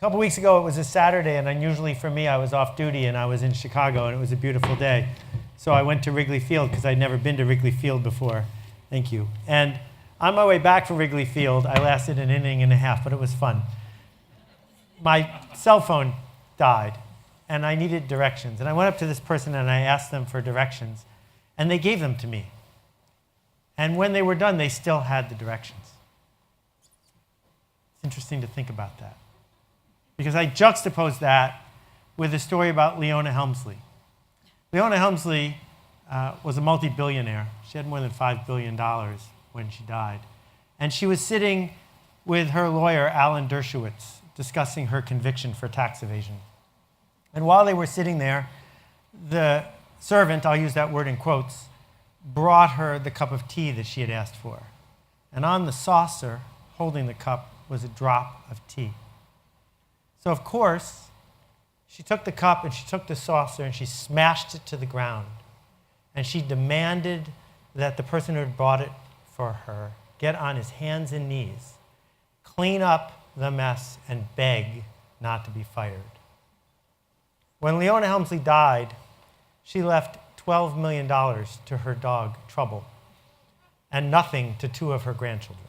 couple weeks ago, it was a Saturday, and unusually for me, I was off duty, and I was in Chicago, and it was a beautiful day. So I went to Wrigley Field, because I'd never been to Wrigley Field before. Thank you. And on my way back from Wrigley Field, I lasted an inning and a half, but it was fun. My cell phone died, and I needed directions. And I went up to this person, and I asked them for directions, and they gave them to me. And when they were done, they still had the directions. It's interesting to think about that, because I juxtaposed that with a story about Leona Helmsley. Leona Helmsley was a multi-billionaire. She had more than $5 billion when she died. And she was sitting with her lawyer, Alan Dershowitz, discussing her conviction for tax evasion. And while they were sitting there, the servant, I'll use that word in quotes, brought her the cup of tea that she had asked for. And on the saucer, holding the cup, was a drop of tea. So, of course, she took the cup and she took the saucer and she smashed it to the ground. And she demanded that the person who had brought it for her get on his hands and knees, clean up the mess, and beg not to be fired. When Leona Helmsley died, she left $12 million to her dog, Trouble, and nothing to 2 of her grandchildren.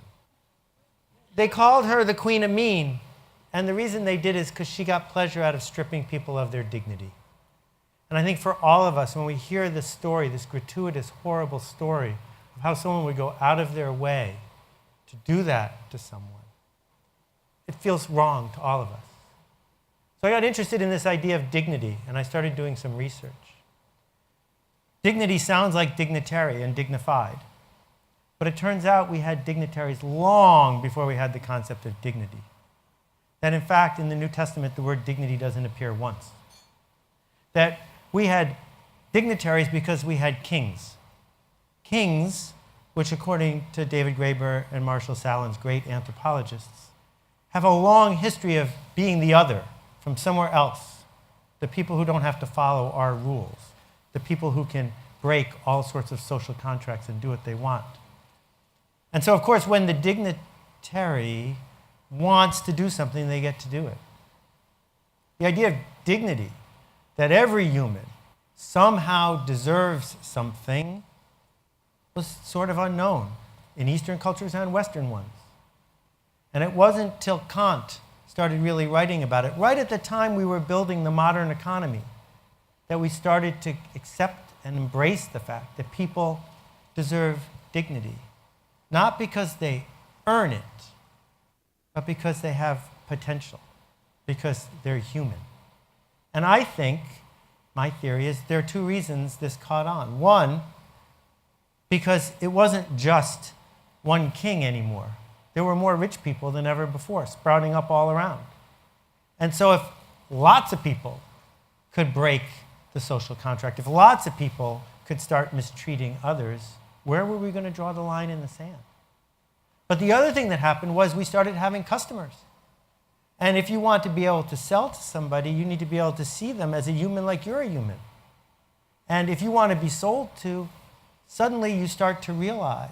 They called her the Queen of Mean, and the reason they did is because she got pleasure out of stripping people of their dignity. And I think for all of us, when we hear this story, this gratuitous, horrible story of how someone would go out of their way to do that to someone, it feels wrong to all of us. So I got interested in this idea of dignity, and I started doing some research. Dignity sounds like dignitary and dignified, but it turns out we had dignitaries long before we had the concept of dignity. That in fact, in the New Testament, the word dignity doesn't appear once. That we had dignitaries because we had kings. Kings, which according to David Graeber and Marshall Sahlins, great anthropologists, have a long history of being the other from somewhere else, the people who don't have to follow our rules, the people who can break all sorts of social contracts and do what they want. And so, of course, when the dignitary wants to do something, they get to do it. The idea of dignity, that every human somehow deserves something, was sort of unknown in Eastern cultures and Western ones. And it wasn't till Kant started really writing about it, right at the time we were building the modern economy, that we started to accept and embrace the fact that people deserve dignity. Not because they earn it, but because they have potential, because they're human. And I think, my theory is, there are 2 reasons this caught on. One, because it wasn't just one king anymore. There were more rich people than ever before, sprouting up all around. And so if lots of people could break the social contract, if lots of people could start mistreating others, where were we going to draw the line in the sand? But the other thing that happened was we started having customers. And if you want to be able to sell to somebody, you need to be able to see them as a human like you're a human. And if you want to be sold to, suddenly you start to realize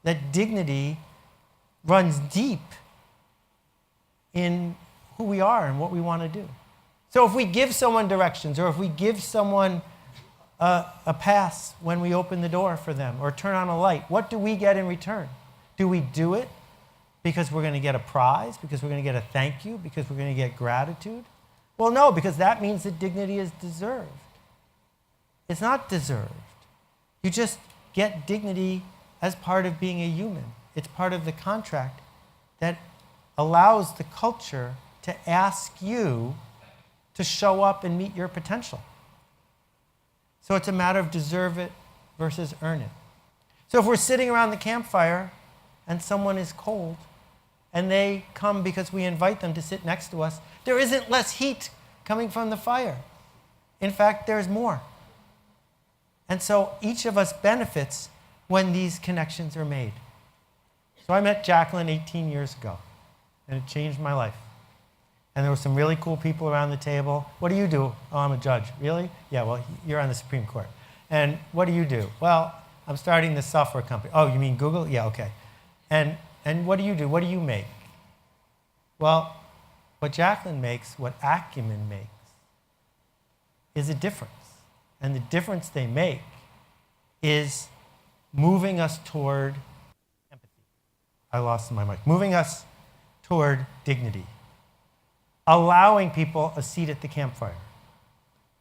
that dignity runs deep in who we are and what we want to do. So if we give someone directions, or if we give someone a pass when we open the door for them, or turn on a light, what do we get in return? Do we do it because we're going to get a prize, because we're going to get a thank you, because we're going to get gratitude? Well, no, because that means that dignity is deserved. It's not deserved. You just get dignity as part of being a human. It's part of the contract that allows the culture to ask you to show up and meet your potential. So it's a matter of deserve it versus earn it. So if we're sitting around the campfire and someone is cold, and they come because we invite them to sit next to us, there isn't less heat coming from the fire. In fact, there's more. And so each of us benefits when these connections are made. So I met Jacqueline 18 years ago, and it changed my life. And there were some really cool people around the table. What do you do? Oh, I'm a judge. Really? Yeah, well, you're on the Supreme Court. And what do you do? Well, I'm starting this software company. Oh, you mean Google? Yeah, okay. And what do you do? What do you make? Well, what Jacqueline makes, what Acumen makes, is a difference. And the difference they make is moving us toward empathy. I lost my mic. Moving us toward dignity. Allowing people a seat at the campfire.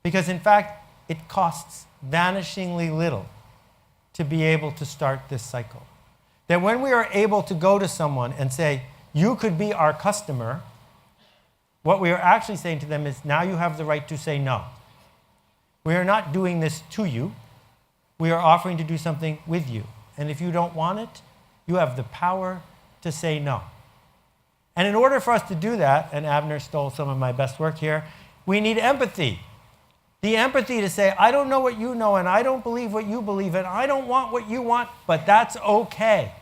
Because in fact, it costs vanishingly little to be able to start this cycle. That when we are able to go to someone and say, you could be our customer, what we are actually saying to them is, now you have the right to say no. We are not doing this to you. We are offering to do something with you. And if you don't want it, you have the power to say no. And in order for us to do that, and Abner stole some of my best work here, we need empathy. The empathy to say, I don't know what you know, and I don't believe what you believe, and I don't want what you want, but that's okay.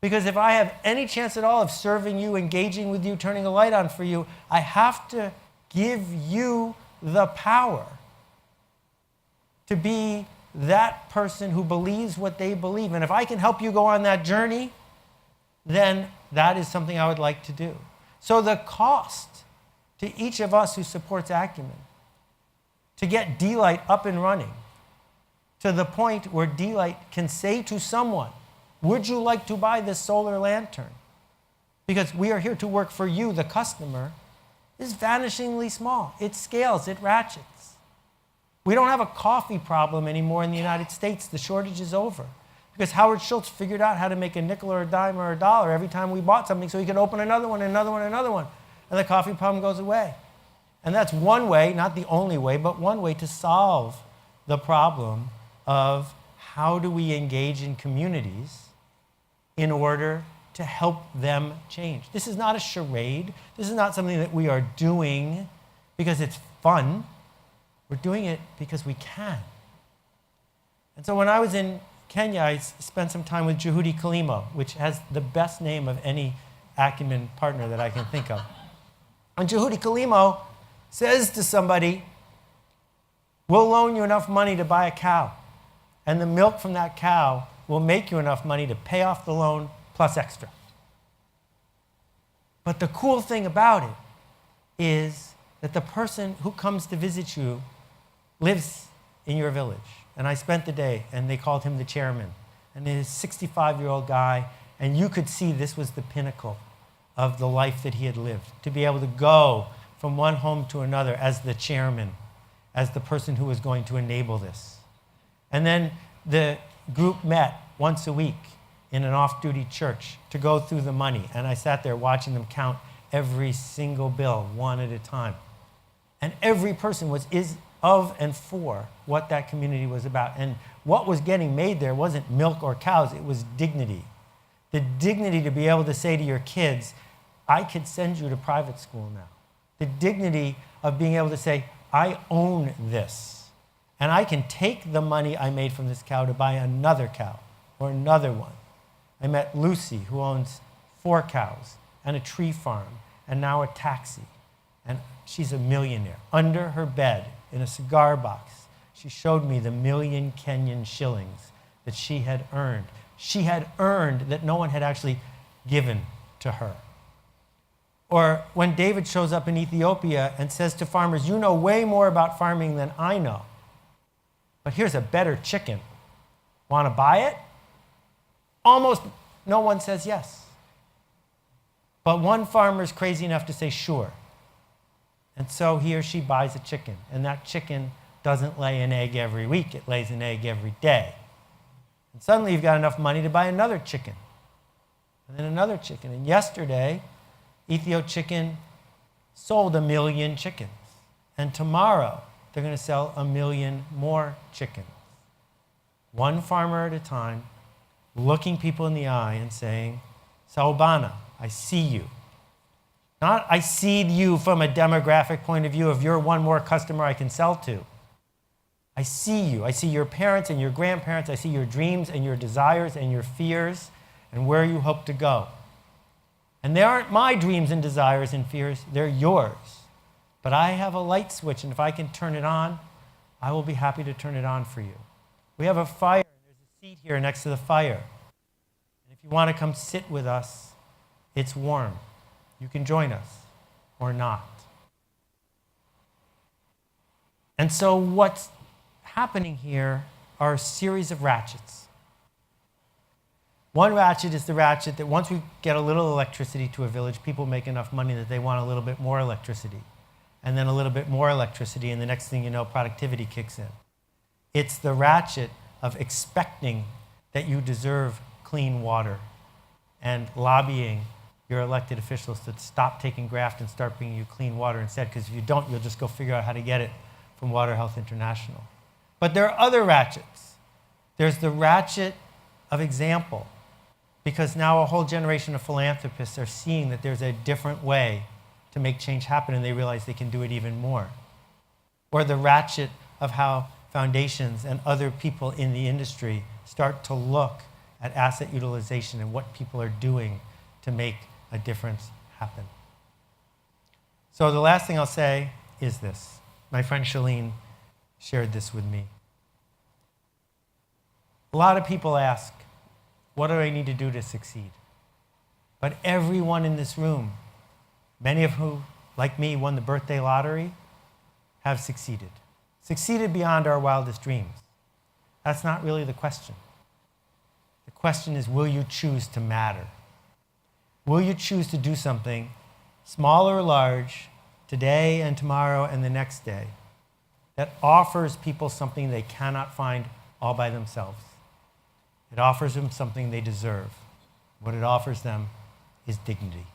Because if I have any chance at all of serving you, engaging with you, turning a light on for you, I have to give you the power to be that person who believes what they believe. And if I can help you go on that journey, then that is something I would like to do. So the cost to each of us who supports Acumen to get D-Light up and running to the point where D-Light can say to someone, would you like to buy this solar lantern? Because we are here to work for you, the customer, is vanishingly small. It scales, it ratchets. We don't have a coffee problem anymore in the United States. The shortage is over. Because Howard Schultz figured out how to make a nickel or a dime or a dollar every time we bought something so he could open another one, another one, another one. And the coffee problem goes away. And that's one way, not the only way, but one way to solve the problem of how do we engage in communities in order to help them change. This is not a charade. This is not something that we are doing because it's fun. We're doing it because we can. And so when I was in Kenya, I spent some time with Juhudi Kilimo, which has the best name of any Acumen partner that I can think of. And Juhudi Kilimo says to somebody, we'll loan you enough money to buy a cow, and the milk from that cow will make you enough money to pay off the loan plus extra. But the cool thing about it is that the person who comes to visit you lives in your village. And I spent the day, and they called him the chairman. And he's a 65-year-old guy, and you could see this was the pinnacle of the life that he had lived. To be able to go from one home to another as the chairman, as the person who was going to enable this. And then the group met once a week in an off-duty church to go through the money. And I sat there watching them count every single bill, one at a time. And every person is of and for what that community was about. And what was getting made there wasn't milk or cows, it was dignity. The dignity to be able to say to your kids, I could send you to private school now. The dignity of being able to say, I own this. And I can take the money I made from this cow to buy another cow or another one. I met Lucy, who owns 4 cows and a tree farm and now a taxi. And she's a millionaire. Under her bed, in a cigar box, she showed me the 1 million Kenyan shillings that she had earned. She had earned that no one had actually given to her. Or when David shows up in Ethiopia and says to farmers, you know way more about farming than I know, but here's a better chicken. Want to buy it? Almost no one says yes. But one farmer is crazy enough to say sure. And so he or she buys a chicken, and that chicken doesn't lay an egg every week, it lays an egg every day. And suddenly you've got enough money to buy another chicken, and then another chicken. And yesterday, Ethio Chicken sold 1 million chickens. And tomorrow, they're going to sell 1 million more chickens. One farmer at a time, looking people in the eye and saying, Saubana, I see you. Not I see you from a demographic point of view of you're one more customer I can sell to. I see you. I see your parents and your grandparents. I see your dreams and your desires and your fears and where you hope to go. And they aren't my dreams and desires and fears, they're yours. But I have a light switch, and if I can turn it on, I will be happy to turn it on for you. We have a fire, and there's a seat here next to the fire. And if you want to come sit with us, it's warm. You can join us. or not. And so what's happening here are a series of ratchets. One ratchet is the ratchet that once we get a little electricity to a village, people make enough money that they want a little bit more electricity. And then a little bit more electricity, and the next thing you know, productivity kicks in. It's the ratchet of expecting that you deserve clean water and lobbying your elected officials to stop taking graft and start bringing you clean water instead, because if you don't, you'll just go figure out how to get it from Water Health International. But there are other ratchets. There's the ratchet of example, because now a whole generation of philanthropists are seeing that there's a different way to make change happen, and they realize they can do it even more. Or the ratchet of how foundations and other people in the industry start to look at asset utilization and what people are doing to make a difference happen. So the last thing I'll say is this. My friend Shalene shared this with me. A lot of people ask, what do I need to do to succeed? But everyone in this room, many of whom, like me, won the birthday lottery, have succeeded. Succeeded beyond our wildest dreams. That's not really the question. The question is, will you choose to matter? Will you choose to do something, small or large, today and tomorrow and the next day, that offers people something they cannot find all by themselves? It offers them something they deserve. What it offers them is dignity.